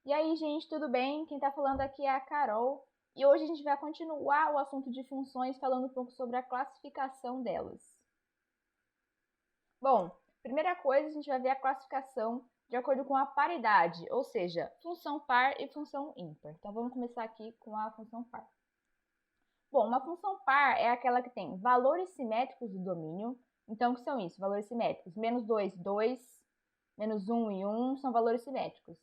E aí, gente, tudo bem? Quem tá falando aqui é a Carol. E hoje a gente vai continuar o assunto de funções falando um pouco sobre a classificação delas. Bom, primeira coisa, a gente vai ver a classificação de acordo com a paridade, ou seja, função par e função ímpar. Então, vamos começar aqui com a função par. Bom, uma função par é aquela que tem valores simétricos do domínio. Então, o que são isso? Valores simétricos. Menos 2, 2. Menos 1 e 1 são valores simétricos.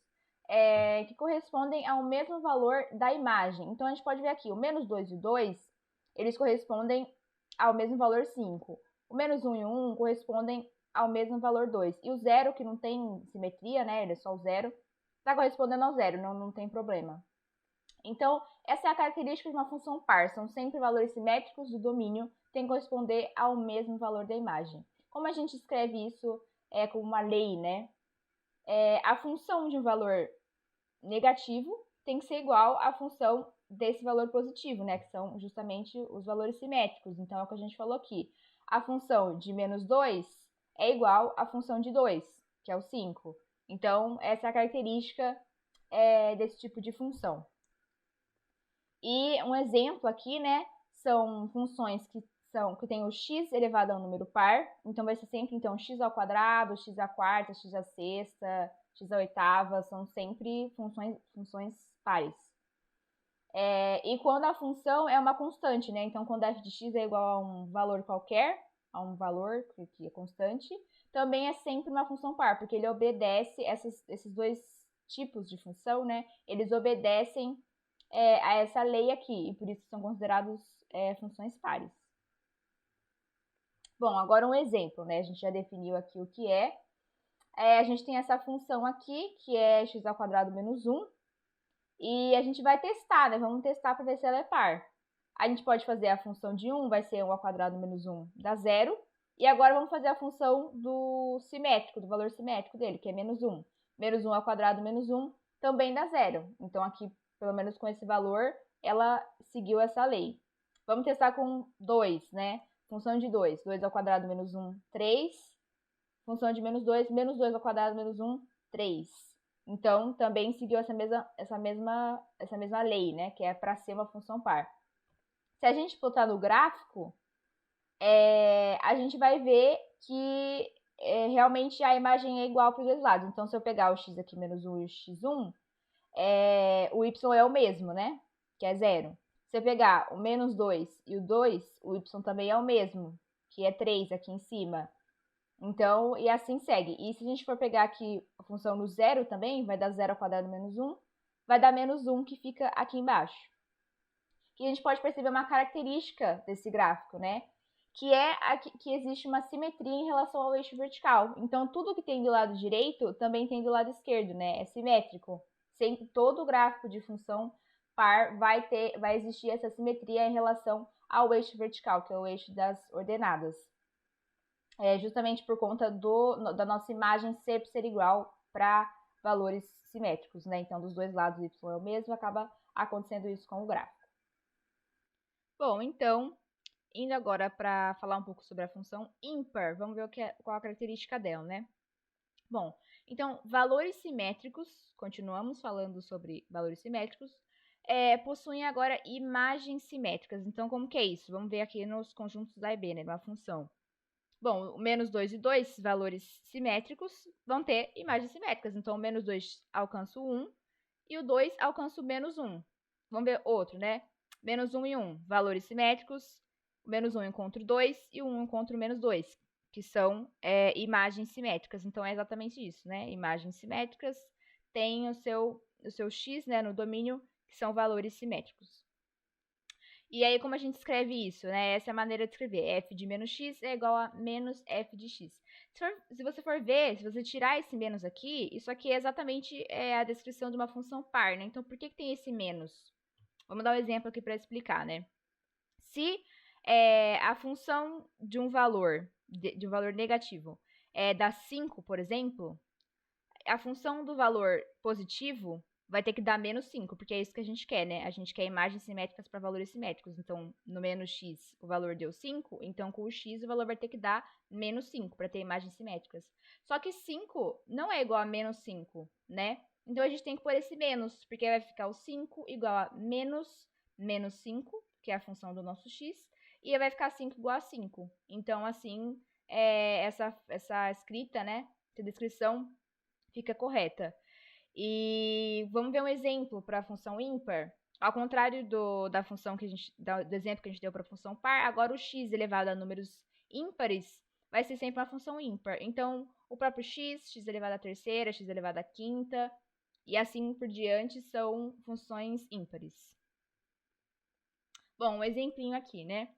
Que correspondem ao mesmo valor da imagem. Então, a gente pode ver aqui, o menos 2 e 2, eles correspondem ao mesmo valor 5. O menos 1 e 1 correspondem ao mesmo valor 2. E o 0, que não tem simetria, né? Ele é só o 0, está correspondendo ao 0, não tem problema. Então, essa é a característica de uma função par. São sempre valores simétricos do domínio, tem que corresponder ao mesmo valor da imagem. Como a gente escreve isso como uma lei, né? A função de um valor negativo tem que ser igual à função desse valor positivo, né? Que são justamente os valores simétricos. Então, é o que a gente falou aqui. A função de menos 2 é igual à função de 2, que é o 5. Então, essa é a característica desse tipo de função. E um exemplo aqui, né, são funções que tem o x elevado a um número par. Então, vai ser sempre x ao quadrado, x à quarta, x à sexta, x à oitava. São sempre funções pares. E quando a função é uma constante, né? Então, quando f de x é igual a um valor qualquer, a um valor que é constante, também é sempre uma função par, porque ele obedece esses dois tipos de função, né? Eles obedecem a essa lei aqui, e por isso são considerados funções pares. Bom, agora um exemplo, né? A gente já definiu aqui o que é. A gente tem essa função aqui, que é x ao quadrado menos 1, e a gente vai testar, né? Vamos testar para ver se ela é par. A gente pode fazer a função de 1, vai ser 1 ao quadrado menos 1, dá 0. E agora vamos fazer a função do simétrico, do valor simétrico dele, que é menos 1. Menos 1 ao quadrado menos 1 também dá 0. Então, aqui, pelo menos com esse valor, ela seguiu essa lei. Vamos testar com 2, né? Função de 2. 2 ao quadrado menos 1, 3. Função de menos 2 ao quadrado menos 1, 3. Então, também seguiu essa mesma lei, né? Que é para ser uma função par. Se a gente botar no gráfico, a gente vai ver que realmente a imagem é igual para os dois lados. Então, se eu pegar o x aqui menos 1 e o x1, o y é o mesmo, né? Que é 0. Se eu pegar o menos 2 e o 2, o y também é o mesmo, que é 3 aqui em cima. Então, e assim segue. E se a gente for pegar aqui a função no zero também, vai dar 0 ao quadrado menos 1, vai dar menos 1 que fica aqui embaixo. E a gente pode perceber uma característica desse gráfico, né? Que existe uma simetria em relação ao eixo vertical. Então, tudo que tem do lado direito também tem do lado esquerdo, né? É simétrico. Sempre todo gráfico de função par vai existir essa simetria em relação ao eixo vertical, que é o eixo das ordenadas. Justamente por conta da nossa imagem sempre ser igual para valores simétricos, né? Então, dos dois lados, y é o mesmo, acaba acontecendo isso com o gráfico. Bom, então, indo agora para falar um pouco sobre a função ímpar, vamos ver qual a característica dela, né? Bom, então, valores simétricos, continuamos falando sobre valores simétricos, possuem agora imagens simétricas. Então, como que é isso? Vamos ver aqui nos conjuntos A e B, né, de uma função. Bom, o menos 2 e 2, valores simétricos, vão ter imagens simétricas. Então, o menos 2 alcança o 1 e o 2 alcança o menos 1. Vamos ver outro, né? Menos 1 e 1, valores simétricos. O menos 1 encontra o 2 e o 1 encontra o menos 2, que são imagens simétricas. Então, é exatamente isso, né? Imagens simétricas têm o seu x, né, no domínio, que são valores simétricos. E aí, como a gente escreve isso, né? Essa é a maneira de escrever. F de menos x é igual a menos f de x. Se você for ver, se você tirar esse menos aqui, isso aqui é exatamente a descrição de uma função par, né? Então, por que tem esse menos? Vamos dar um exemplo aqui para explicar, né? Se a função de um valor, negativo, dá 5, por exemplo, a função do valor positivo vai ter que dar menos 5, porque é isso que a gente quer, né? A gente quer imagens simétricas para valores simétricos. Então, no menos x, o valor deu 5, então com o x o valor vai ter que dar menos 5 para ter imagens simétricas. Só que 5 não é igual a menos 5, né? Então, a gente tem que pôr esse menos, porque vai ficar o 5 igual a menos 5, que é a função do nosso x, e vai ficar 5 igual a 5. Então, assim, essa escrita, né, essa descrição fica correta. E vamos ver um exemplo para a função ímpar. Ao contrário da função que a gente, do exemplo que a gente deu para a função par, agora o x elevado a números ímpares vai ser sempre uma função ímpar. Então, o próprio x elevado à terceira, x elevado à quinta, e assim por diante são funções ímpares. Bom, um exemplinho aqui, né?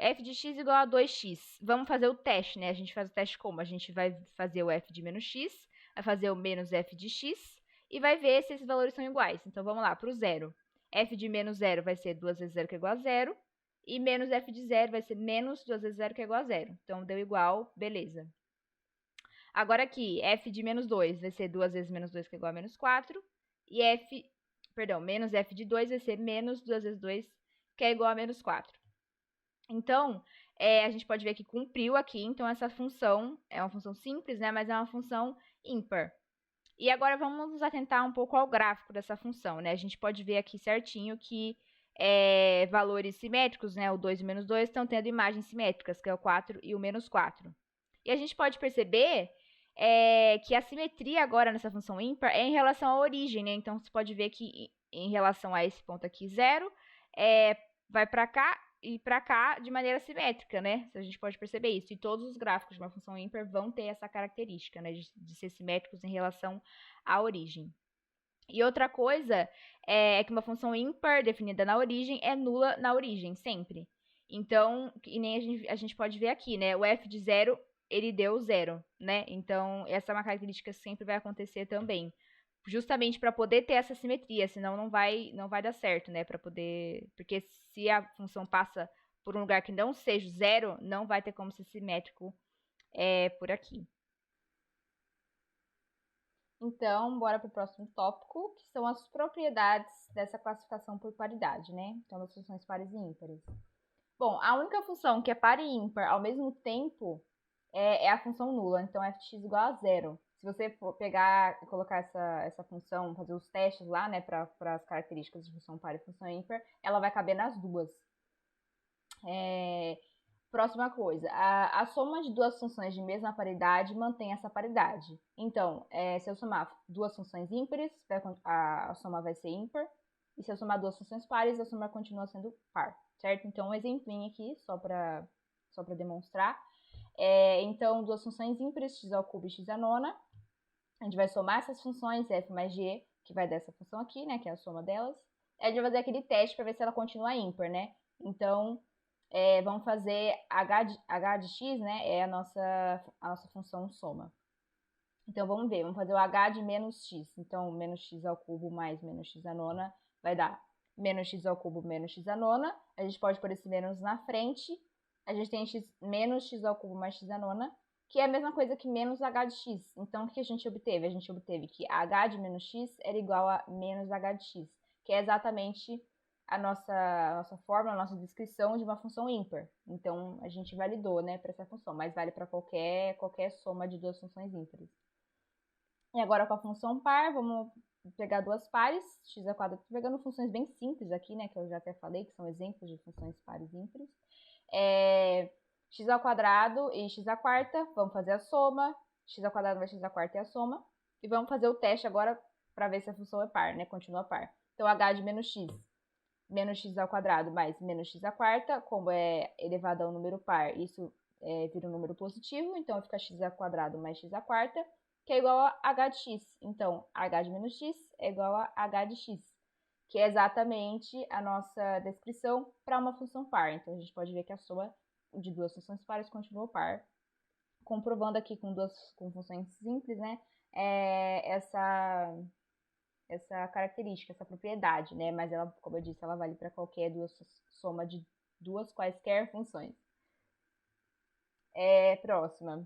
F de x igual a 2x. Vamos fazer o teste, né? A gente faz o teste como? A gente vai fazer o f de menos x, vai fazer o menos f de x e vai ver se esses valores são iguais. Então, vamos lá, para o zero. F de menos zero vai ser 2 vezes 0 que é igual a zero. E menos f de zero vai ser menos 2 vezes 0 que é igual a zero. Então, deu igual, beleza. Agora aqui, f de menos 2 vai ser 2 vezes menos 2 que é igual a menos 4. E menos f de 2 vai ser menos 2 vezes 2 que é igual a menos 4. Então, a gente pode ver que cumpriu aqui. Então, essa função é uma função simples, né? Mas é uma função ímpar. E agora vamos nos atentar um pouco ao gráfico dessa função, né? A gente pode ver aqui certinho que valores simétricos, né? O 2 e o menos 2 estão tendo imagens simétricas, que é o 4 e o menos 4. E a gente pode perceber que a simetria agora nessa função ímpar é em relação à origem, né? Então, você pode ver que em relação a esse ponto aqui, 0, vai para cá e para cá de maneira simétrica, né? A gente pode perceber isso. E todos os gráficos de uma função ímpar vão ter essa característica, né? De ser simétricos em relação à origem. E outra coisa é que uma função ímpar definida na origem é nula na origem, sempre. Então, e nem a gente pode ver aqui, né? O f de 0, ele deu 0, né? Então, essa é uma característica que sempre vai acontecer também. Justamente para poder ter essa simetria, senão não vai dar certo, né? Porque se a função passa por um lugar que não seja 0, não vai ter como ser simétrico por aqui. Então, bora para o próximo tópico, que são as propriedades dessa classificação por paridade, né? Então, das funções pares e ímpares. Bom, a única função que é par e ímpar ao mesmo tempo é a função nula. Então, f de x igual a 0. Se você for pegar e colocar essa função, fazer os testes lá, né, para as características de função par e função ímpar, ela vai caber nas duas. Próxima coisa, a soma de duas funções de mesma paridade mantém essa paridade. Então, se eu somar duas funções ímpares, a soma vai ser ímpar. E se eu somar duas funções pares, a soma continua sendo par, certo? Então, um exemplinho aqui, só para demonstrar. Então, duas funções ímpares, x ao cubo e x à nona. A gente vai somar essas funções, f mais g, que vai dessa função aqui, né, que é a soma delas. A gente vai fazer aquele teste para ver se ela continua ímpar, né? Então, vamos fazer h de x, né, é a nossa função soma. Então, vamos ver, vamos fazer o h de menos x. Então, menos x ao cubo mais menos x à nona vai dar menos x ao cubo menos x à nona. A gente pode pôr esse menos na frente. A gente tem menos x ao cubo mais x à nona, que é a mesma coisa que menos h de x. Então, o que a gente obteve? A gente obteve que h de menos x era igual a menos h de x, que é exatamente a nossa fórmula, a nossa descrição de uma função ímpar. Então, a gente validou, né, para essa função, mas vale para qualquer soma de duas funções ímpares. E agora com a função par, vamos pegar duas pares, x ao quadrado, tô pegando funções bem simples aqui, né, que eu já até falei, que são exemplos de funções pares ímpares. X ao quadrado e x à quarta, vamos fazer a soma, x ao quadrado mais x à quarta é a soma, e vamos fazer o teste agora para ver se a função é par, né, continua par. Então, h de menos x ao quadrado mais menos x à quarta, como é elevado a um número par, isso vira um número positivo, então fica x ao quadrado mais x à quarta, que é igual a h de x. Então, h de menos x é igual a h de x, que é exatamente a nossa descrição para uma função par. Então, a gente pode ver que a soma de duas funções pares continua par, comprovando aqui com funções simples, né, essa característica, essa propriedade, né? Mas ela, como eu disse, ela vale para qualquer soma de duas quaisquer funções. Próxima.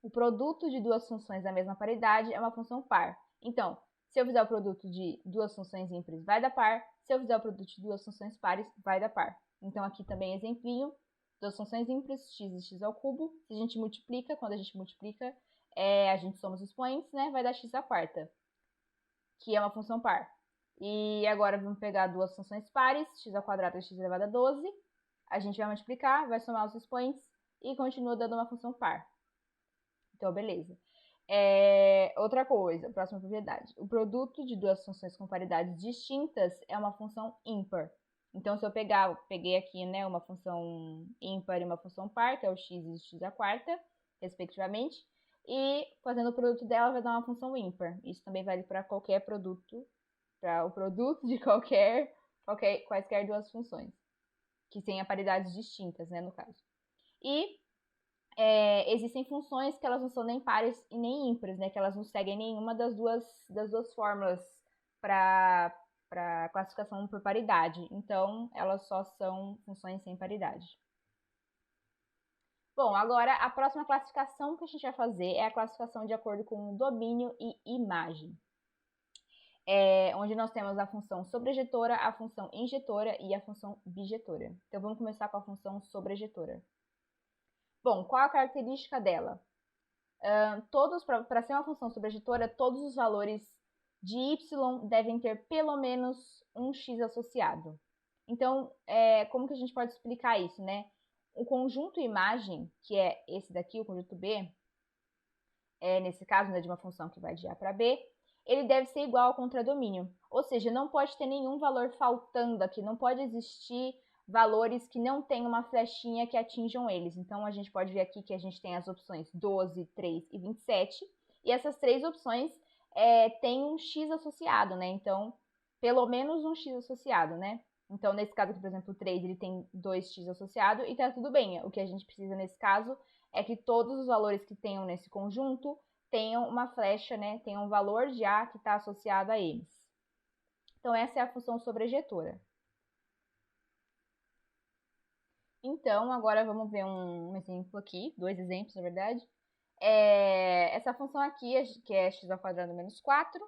O produto de duas funções da mesma paridade é uma função par. Então, Se eu fizer o produto de duas funções ímpares, vai dar par. Se eu fizer o produto de duas funções pares, vai dar par. Então, aqui também exemplinho, duas funções ímpares, x e x ao cubo. Se a gente multiplica, quando a gente multiplica, a gente soma os expoentes, né? Vai dar x à quarta, que é uma função par. E agora vamos pegar duas funções pares, x ao quadrado e x elevado a 12. A gente vai multiplicar, vai somar os expoentes e continua dando uma função par. Então, beleza. Outra coisa, próxima propriedade. O produto de duas funções com paridades distintas é uma função ímpar. Então, se eu peguei aqui, né, uma função ímpar e uma função par, que é o x e x à quarta, respectivamente, e fazendo o produto dela vai dar uma função ímpar. Isso também vale para qualquer produto, para o produto de quaisquer duas funções, que tenha paridades distintas, né, no caso. E existem funções que elas não são nem pares e nem ímpares, né? Que elas não seguem nenhuma das duas fórmulas para classificação por paridade. Então, elas só são funções sem paridade. Bom, agora a próxima classificação que a gente vai fazer é a classificação de acordo com domínio e imagem. Onde nós temos a função sobrejetora, a função injetora e a função bijetora. Então, vamos começar com a função sobrejetora. Bom, qual a característica dela? Para ser uma função sobrejetora, todos os valores de y devem ter pelo menos um x associado. Então, como que a gente pode explicar isso, né? O conjunto imagem, que é esse daqui, o conjunto B, nesse caso, né, de uma função que vai de A para B, ele deve ser igual ao contradomínio. Ou seja, não pode ter nenhum valor faltando aqui, não pode existir valores que não tem uma flechinha que atinjam eles. Então, a gente pode ver aqui que a gente tem as opções 12, 3 e 27. E essas três opções têm um x associado, né? Então, pelo menos um x associado, né? Então, nesse caso aqui, por exemplo, o 3, ele tem 2x associado e tá tudo bem. O que a gente precisa nesse caso é que todos os valores que tenham nesse conjunto tenham uma flecha, né? Tenham um valor de A que está associado a eles. Então, essa é a função sobrejetora. Então, agora vamos ver um exemplo aqui, dois exemplos, na verdade. Essa função aqui, que é x ao quadrado menos 4.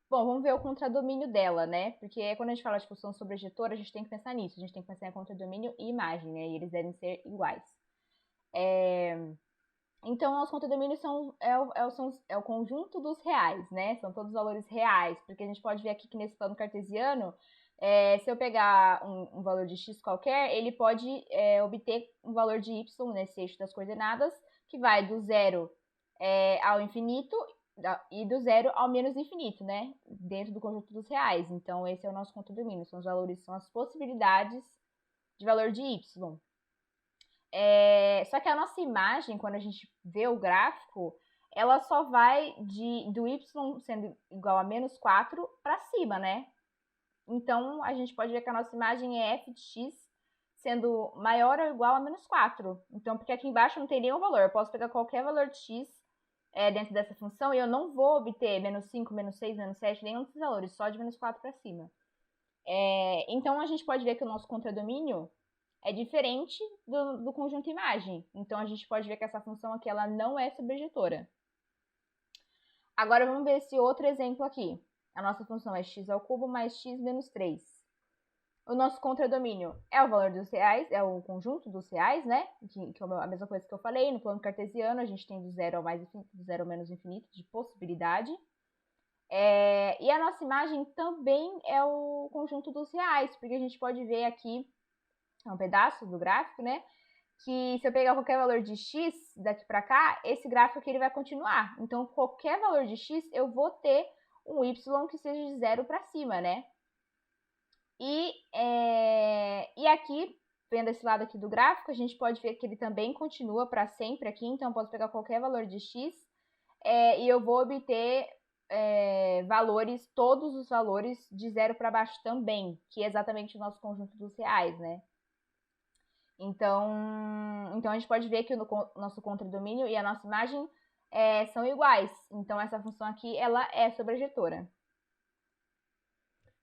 Bom, vamos ver o contradomínio dela, né? Porque quando a gente fala de função sobrejetora, a gente tem que pensar nisso. A gente tem que pensar em contradomínio e imagem, né? E eles devem ser iguais. Então, os contradomínios são o conjunto dos reais, né? São todos os valores reais. Porque a gente pode ver aqui que nesse plano cartesiano, se eu pegar um valor de x qualquer, ele pode obter um valor de y nesse eixo das coordenadas, que vai do zero ao infinito e do zero ao menos infinito, né? Dentro do conjunto dos reais. Então, esse é o nosso contradomínio. São os valores, são as possibilidades de valor de y. Só que a nossa imagem, quando a gente vê o gráfico, ela só vai do y sendo igual a menos 4 para cima, né? Então, a gente pode ver que a nossa imagem é f de x sendo maior ou igual a menos 4. Então, porque aqui embaixo não tem nenhum valor. Eu posso pegar qualquer valor de x dentro dessa função e eu não vou obter menos 5, menos 6, menos 7, nenhum desses valores, só de menos 4 para cima. Então, a gente pode ver que o nosso contradomínio é diferente do conjunto imagem. Então, a gente pode ver que essa função aqui ela não é sobrejetora. Agora, vamos ver esse outro exemplo aqui. A nossa função é x ao cubo mais x menos 3. O nosso contradomínio é o valor dos reais, é o conjunto dos reais, né? Que é a mesma coisa que eu falei. No plano cartesiano, a gente tem do zero ao mais infinito, do zero ao menos infinito, de possibilidade. E a nossa imagem também é o conjunto dos reais, porque a gente pode ver aqui, é um pedaço do gráfico, né? Que se eu pegar qualquer valor de x daqui para cá, esse gráfico aqui ele vai continuar. Então, qualquer valor de x, eu vou ter um y que seja de 0 para cima, né? E aqui, vendo esse lado aqui do gráfico, a gente pode ver que ele também continua para sempre aqui. Então, eu posso pegar qualquer valor de x e eu vou obter valores, todos os valores de 0 para baixo também, que é exatamente o nosso conjunto dos reais, né? Então a gente pode ver que o nosso contradomínio e a nossa imagem são iguais. Então, essa função aqui, ela é sobrejetora.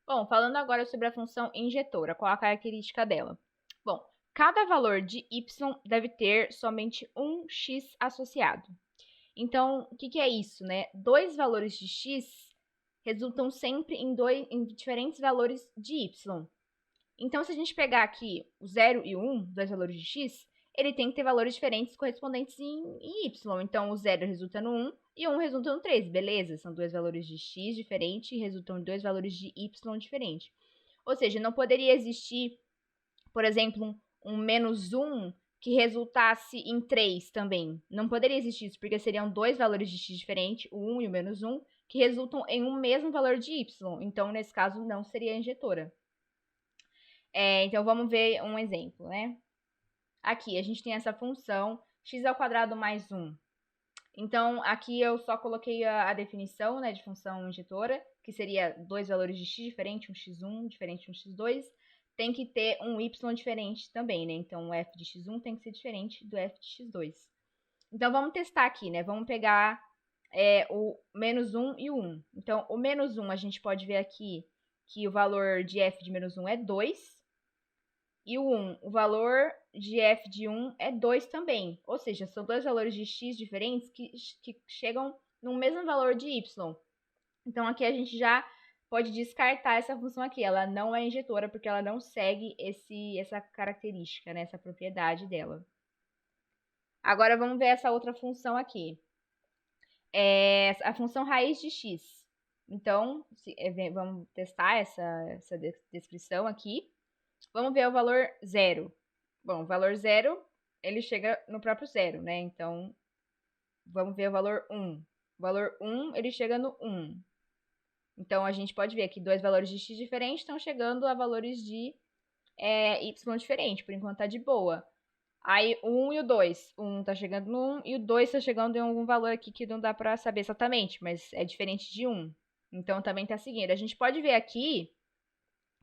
Bom, falando agora sobre a função injetora, qual a característica dela? Bom, cada valor de y deve ter somente um x associado. Então, o que é isso, né? Dois valores de x resultam sempre em diferentes valores de y. Então, se a gente pegar aqui o 0 e o 1, dois valores de x, ele tem que ter valores diferentes correspondentes em y. Então, o 0 resulta no 1 e o 1 resulta no 3, beleza? São dois valores de x diferentes e resultam em dois valores de y diferentes. Ou seja, não poderia existir, por exemplo, um menos 1 que resultasse em 3 também. Não poderia existir isso, porque seriam dois valores de x diferentes, o 1 e o menos 1, que resultam em um mesmo valor de y. Então, nesse caso, não seria injetora. Então, vamos ver um exemplo, né? Aqui, a gente tem essa função x² mais 1. Então, aqui eu só coloquei a definição, né, de função injetora, que seria dois valores de x diferente, um x1 diferente de um x2. Tem que ter um y diferente também, né? Então, o f de x1 tem que ser diferente do f de x2. Então, vamos testar aqui, né? Vamos pegar o menos 1 e o 1. Então, o menos 1, a gente pode ver aqui que o valor de f de menos 1 é 2. E o 1, o valor de f de 1 é 2 também. Ou seja, são dois valores de x diferentes que chegam no mesmo valor de y. Então, aqui a gente já pode descartar essa função aqui. Ela não é injetora, porque ela não segue essa característica, né? Essa propriedade dela. Agora, vamos ver essa outra função aqui. A função raiz de x. Então, vamos testar essa descrição aqui. Vamos ver o valor 0. Bom, o valor 0, ele chega no próprio 0, né? Então, vamos ver o valor 1. O valor 1, ele chega no 1. Então, a gente pode ver que dois valores de x diferentes estão chegando a valores de y diferente. Por enquanto, tá de boa. Aí, o 1 e o 2. O 1 tá chegando no 1 e o 2 tá chegando em algum valor aqui que não dá pra saber exatamente, mas é diferente de 1. Então, também tá seguindo. A gente pode ver aqui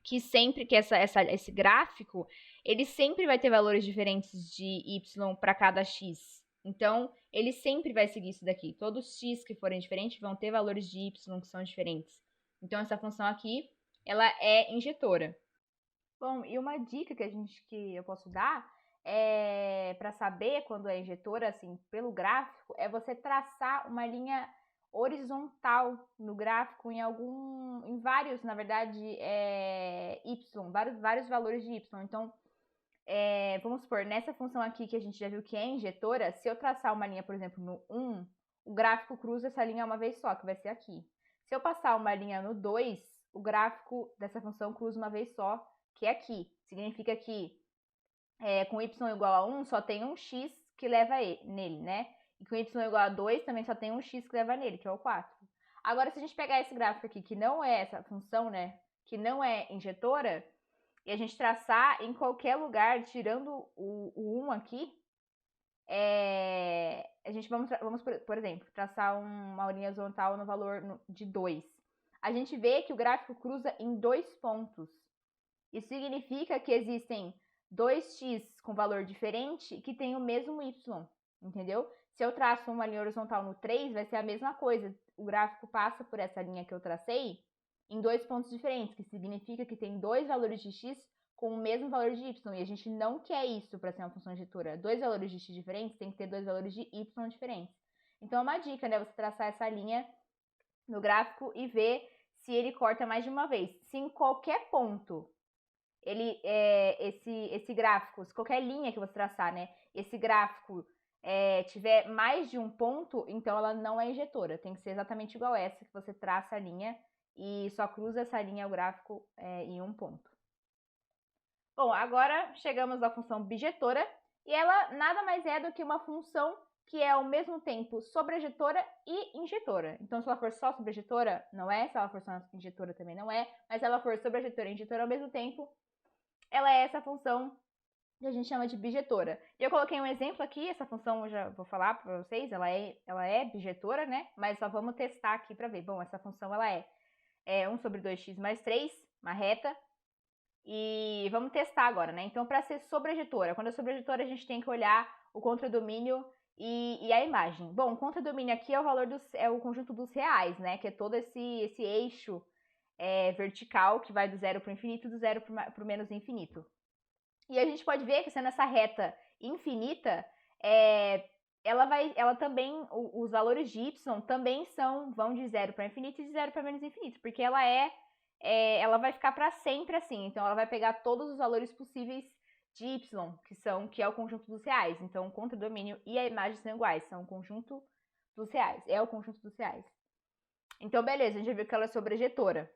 que sempre que esse gráfico, ele sempre vai ter valores diferentes de y para cada x. Então, ele sempre vai seguir isso daqui. Todos os x que forem diferentes vão ter valores de y que são diferentes. Então, essa função aqui, ela é injetora. Bom, e uma dica que eu posso dar para saber quando é injetora, assim, pelo gráfico, é você traçar uma linha horizontal no gráfico em vários, na verdade, y, vários valores de y. Então, vamos supor, nessa função aqui que a gente já viu que é injetora, se eu traçar uma linha, por exemplo, no 1, o gráfico cruza essa linha uma vez só, que vai ser aqui. Se eu passar uma linha no 2, o gráfico dessa função cruza uma vez só, que é aqui. Significa que com y igual a 1, só tem um x que leva nele, né? E com y igual a 2, também só tem um x que leva nele, que é o 4. Agora, se a gente pegar esse gráfico aqui, que não é essa função, né? Que não é injetora, e a gente traçar em qualquer lugar, tirando o 1 aqui, a gente vamos, por exemplo, traçar uma linha horizontal no valor de 2. A gente vê que o gráfico cruza em 2 pontos. Isso significa que existem 2x com valor diferente que tem o mesmo y, entendeu? Se eu traço uma linha horizontal no 3, vai ser a mesma coisa. O gráfico passa por essa linha que eu tracei em 2 pontos diferentes, que significa que tem dois valores de x com o mesmo valor de y. E a gente não quer isso para ser uma função injetora. Dois valores de x diferentes tem que ter dois valores de y diferentes. Então, é uma dica, né? Você traçar essa linha no gráfico e ver se ele corta mais de uma vez. Se em qualquer ponto esse gráfico, se qualquer linha que você traçar, né, esse gráfico tiver mais de um ponto, então ela não é injetora. Tem que ser exatamente igual essa, que você traça a linha e só cruza essa linha, o gráfico, em um ponto. Bom, agora chegamos à função bijetora, e ela nada mais é do que uma função que é ao mesmo tempo sobrejetora e injetora. Então, se ela for só sobrejetora, não é. Se ela for só injetora, também não é. Mas se ela for sobrejetora e injetora ao mesmo tempo, ela é essa função que a gente chama de bijetora. E eu coloquei um exemplo aqui, essa função eu já vou falar para vocês, ela é bijetora, né? Mas só vamos testar aqui para ver. Bom, essa função ela é 1 sobre 2x mais 3, uma reta. E vamos testar agora, né? Então, para ser sobrejetora, quando é sobrejetora, a gente tem que olhar o contradomínio e a imagem. Bom, o contradomínio aqui é o valor é o conjunto dos reais, né? Que é todo esse eixo vertical que vai do zero para o infinito e do zero para o menos infinito. E a gente pode ver que sendo essa reta infinita, ela também, os valores de y também vão de 0 para infinito e de 0 para menos infinito, porque ela vai ficar para sempre assim, então ela vai pegar todos os valores possíveis de y, que é o conjunto dos reais. Então, o contradomínio e a imagem são iguais, são o conjunto dos reais, é o conjunto dos reais. Então, beleza, a gente já viu que ela é sobrejetora.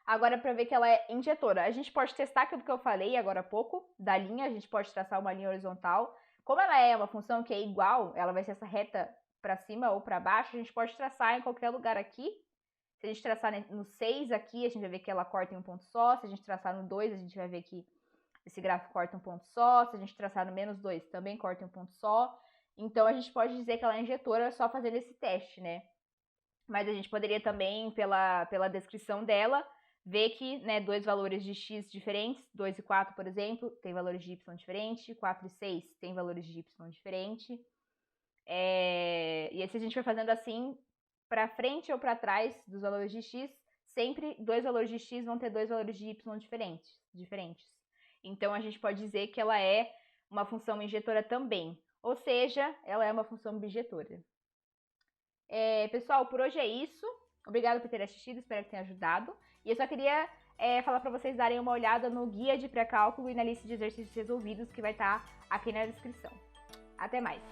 Agora, para ver que ela é injetora, a gente pode testar aquilo que eu falei agora há pouco, da linha, a gente pode traçar uma linha horizontal. Como ela é uma função que é igual, ela vai ser essa reta para cima ou para baixo, a gente pode traçar em qualquer lugar aqui. Se a gente traçar no 6 aqui, a gente vai ver que ela corta em um ponto só. Se a gente traçar no 2, a gente vai ver que esse gráfico corta um ponto só. Se a gente traçar no menos 2, também corta em um ponto só. Então, a gente pode dizer que ela é injetora só fazendo esse teste, né? Mas a gente poderia também, pela descrição dela, ver que, né, dois valores de x diferentes, 2 e 4, por exemplo, tem valores de y diferentes, 4 e 6 tem valores de y diferentes. E aí, se a gente for fazendo assim, para frente ou para trás dos valores de x, sempre dois valores de x vão ter dois valores de y diferentes. Então, a gente pode dizer que ela é uma função injetora também, ou seja, ela é uma função bijetora. Pessoal, por hoje é isso. Obrigada por ter assistido, espero que tenha ajudado. E eu só queria falar para vocês darem uma olhada no guia de pré-cálculo e na lista de exercícios resolvidos que vai estar aqui na descrição. Até mais!